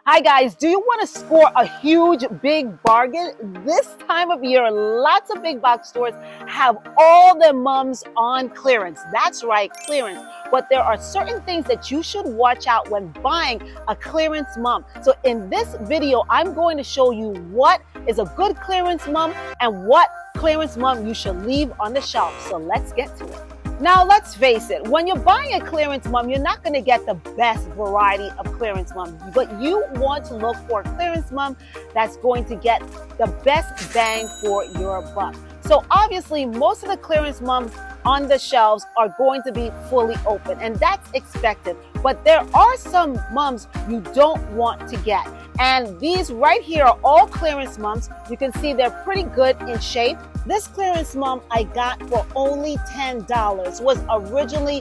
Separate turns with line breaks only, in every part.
Hi guys, do you want to score a huge big bargain? This time of year, lots of big box stores have all their mums on clearance. That's right, clearance. But there are certain things that you should watch out when buying a clearance mum. So in this video, I'm going to show you what is a good clearance mum and what clearance mum you should leave on the shelf. So let's get to it. Now, let's face it, when you're buying a clearance mum, you're not going to get the best variety of clearance mum, but you want to look for a clearance mum that's going to get the best bang for your buck. So obviously, most of the clearance mums on the shelves are going to be fully open, and that's expected. But there are some mums you don't want to get. And these right here are all clearance mums. You can see they're pretty good in shape. This clearance mum I got for only $10, was originally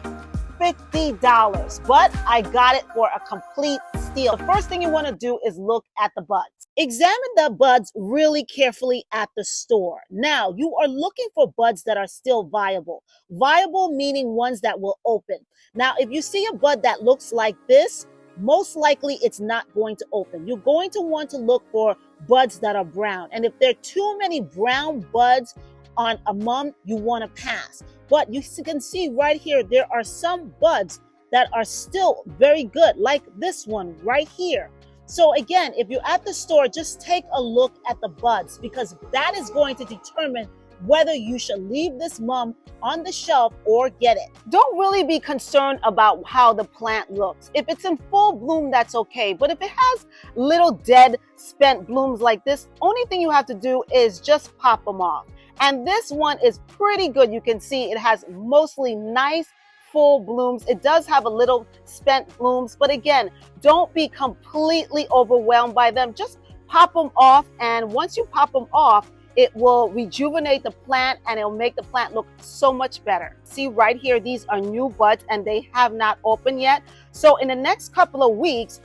$50, but I got it for a complete steal. The first thing you want to do is look at the buds. Examine the buds really carefully at the store. Now, you are looking for buds that are still viable. Viable meaning ones that will open. Now, if you see a bud that looks like this, most likely it's not going to open. You're going to want to look for buds that are brown. And if there are too many brown buds on a mum, you want to pass. But you can see right here, there are some buds that are still very good, like this one right here. So again, if you're at the store, just take a look at the buds, because that is going to determine whether you should leave this mum on the shelf or get it. Don't really be concerned about how the plant looks. If it's in full bloom, that's okay. But if it has little dead, spent blooms like this, only thing you have to do is just pop them off. And this one is pretty good. You can see it has mostly nice full blooms. It does have a little spent blooms, but again, don't be completely overwhelmed by them. Just pop them off, and once you pop them off, it will rejuvenate the plant and it'll make the plant look so much better. See right here, these are new buds and they have not opened yet. So in the next couple of weeks,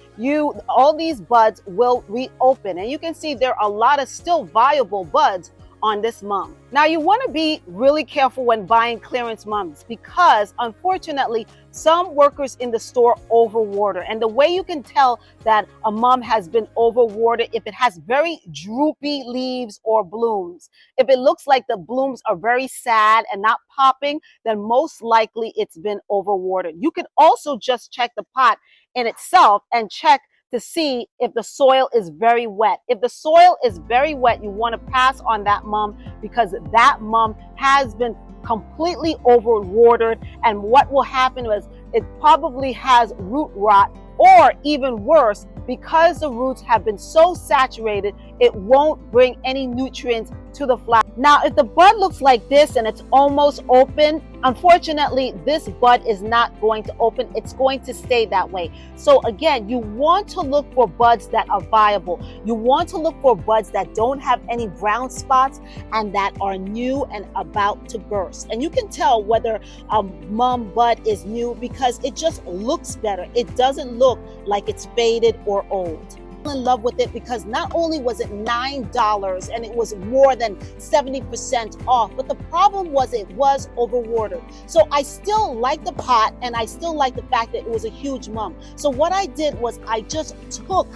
all these buds will reopen, and you can see there are a lot of still viable buds on this mum. Now, you want to be really careful when buying clearance mums, because unfortunately some workers in the store overwater. And the way you can tell that a mum has been overwatered, if it has very droopy leaves or blooms. If it looks like the blooms are very sad and not popping, then most likely it's been overwatered. You can also just check the pot in itself and check to see if the soil is very wet. If the soil is very wet, you want to pass on that mum, because that mum has been completely overwatered, and what will happen is it probably has root rot, or even worse, because the roots have been so saturated, it won't bring any nutrients to the flower. Now, if the bud looks like this and it's almost open, unfortunately, this bud is not going to open. It's going to stay that way. So again, you want to look for buds that are viable. You want to look for buds that don't have any brown spots and that are new and about to burst. And you can tell whether a mum bud is new because it just looks better. It doesn't look like it's faded or old. In love with it because not only was it $9 and it was more than 70% off, but the problem was it was overwatered. So I still like the pot, and I still like the fact that it was a huge mum. So what I did was I just took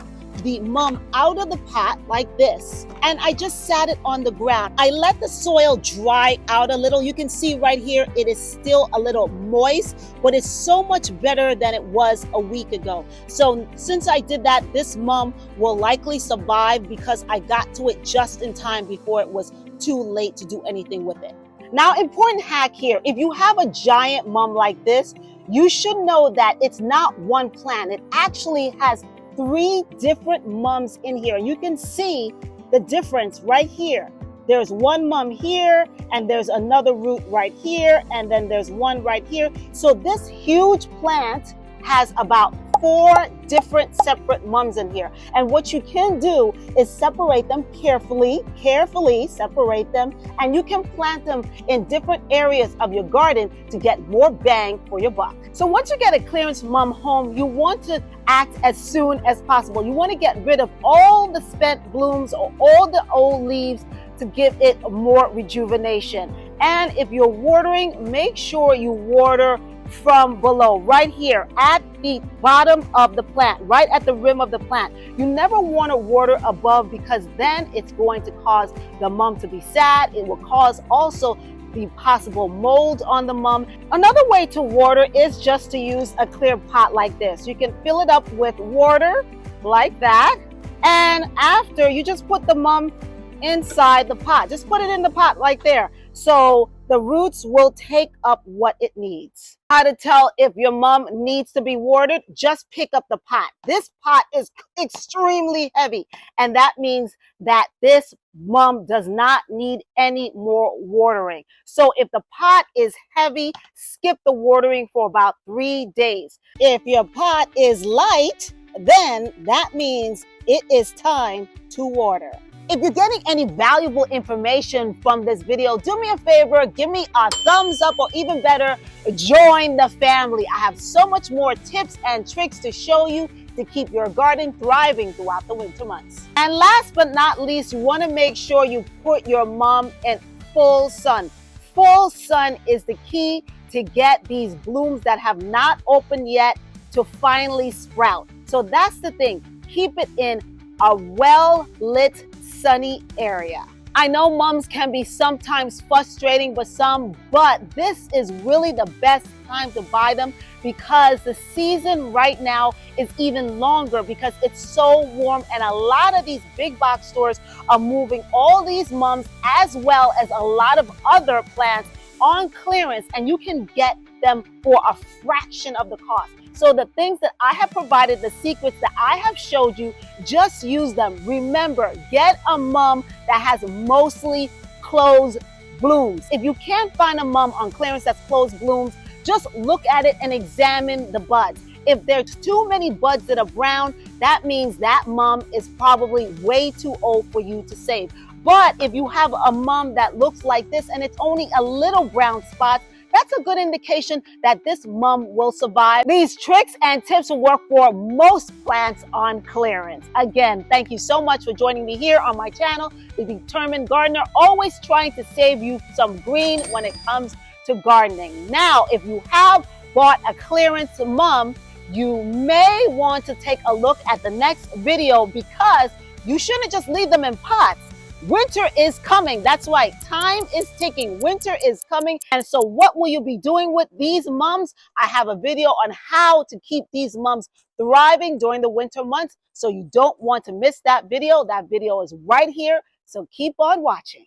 the mum out of the pot like this, and I just sat it on the ground. I let the soil dry out a little. You can see right here, it is still a little moist, but it's so much better than it was a week ago. So since I did that, this mum will likely survive because I got to it just in time before it was too late to do anything with it. Now, important hack here, if you have a giant mum like this, you should know that it's not one plant. It actually has 3 different mums in here. You can see the difference right here. There's one mum here, and there's another root right here, and then there's one right here. So this huge plant has about 4 different separate mums in here. And what you can do is separate them carefully separate them, and you can plant them in different areas of your garden to get more bang for your buck. So once you get a clearance mum home, you want to act as soon as possible. You want to get rid of all the spent blooms or all the old leaves to give it more rejuvenation. And if you're watering, make sure you water from below, right here at the bottom of the plant, right at the rim of the plant. You never want to water above, because then it's going to cause the mum to be sad. It will cause also the possible mold on the mum. Another way to water is just to use a clear pot like this. You can fill it up with water like that, and after, you just put the mum inside the pot. Just put it in the pot right there, so the roots will take up what it needs. How to tell if your mum needs to be watered? Just pick up the pot. This pot is extremely heavy, and that means that this mum does not need any more watering. So if the pot is heavy, skip the watering for about 3 days. If your pot is light, then that means it is time to water. If you're getting any valuable information from this video, do me a favor, give me a thumbs up, or even better, join the family. I have so much more tips and tricks to show you to keep your garden thriving throughout the winter months. And last but not least, you want to make sure you put your mum in full sun. Full sun is the key to get these blooms that have not opened yet to finally sprout. So that's the thing. Keep it in a well-lit, sunny area. I know mums can be sometimes frustrating with some, but this is really the best time to buy them, because the season right now is even longer because it's so warm, and a lot of these big box stores are moving all these mums as well as a lot of other plants on clearance, and you can get them for a fraction of the cost. So the things that I have provided, the secrets that I have showed you, just use them. Remember, get a mum that has mostly closed blooms. If you can't find a mum on clearance that's closed blooms, just look at it and examine the buds. If there's too many buds that are brown, that means that mum is probably way too old for you to save. But if you have a mum that looks like this and it's only a little brown spots, that's a good indication that this mum will survive. These tricks and tips will work for most plants on clearance. Again, thank you so much for joining me here on my channel, The Determined Gardener, always trying to save you some green when it comes to gardening. Now, if you have bought a clearance mum, you may want to take a look at the next video, because you shouldn't just leave them in pots. Winter is coming. That's right. Time is ticking. Winter is coming. And so what will you be doing with these mums? I have a video on how to keep these mums thriving during the winter months. So you don't want to miss that video. That video is right here. So keep on watching.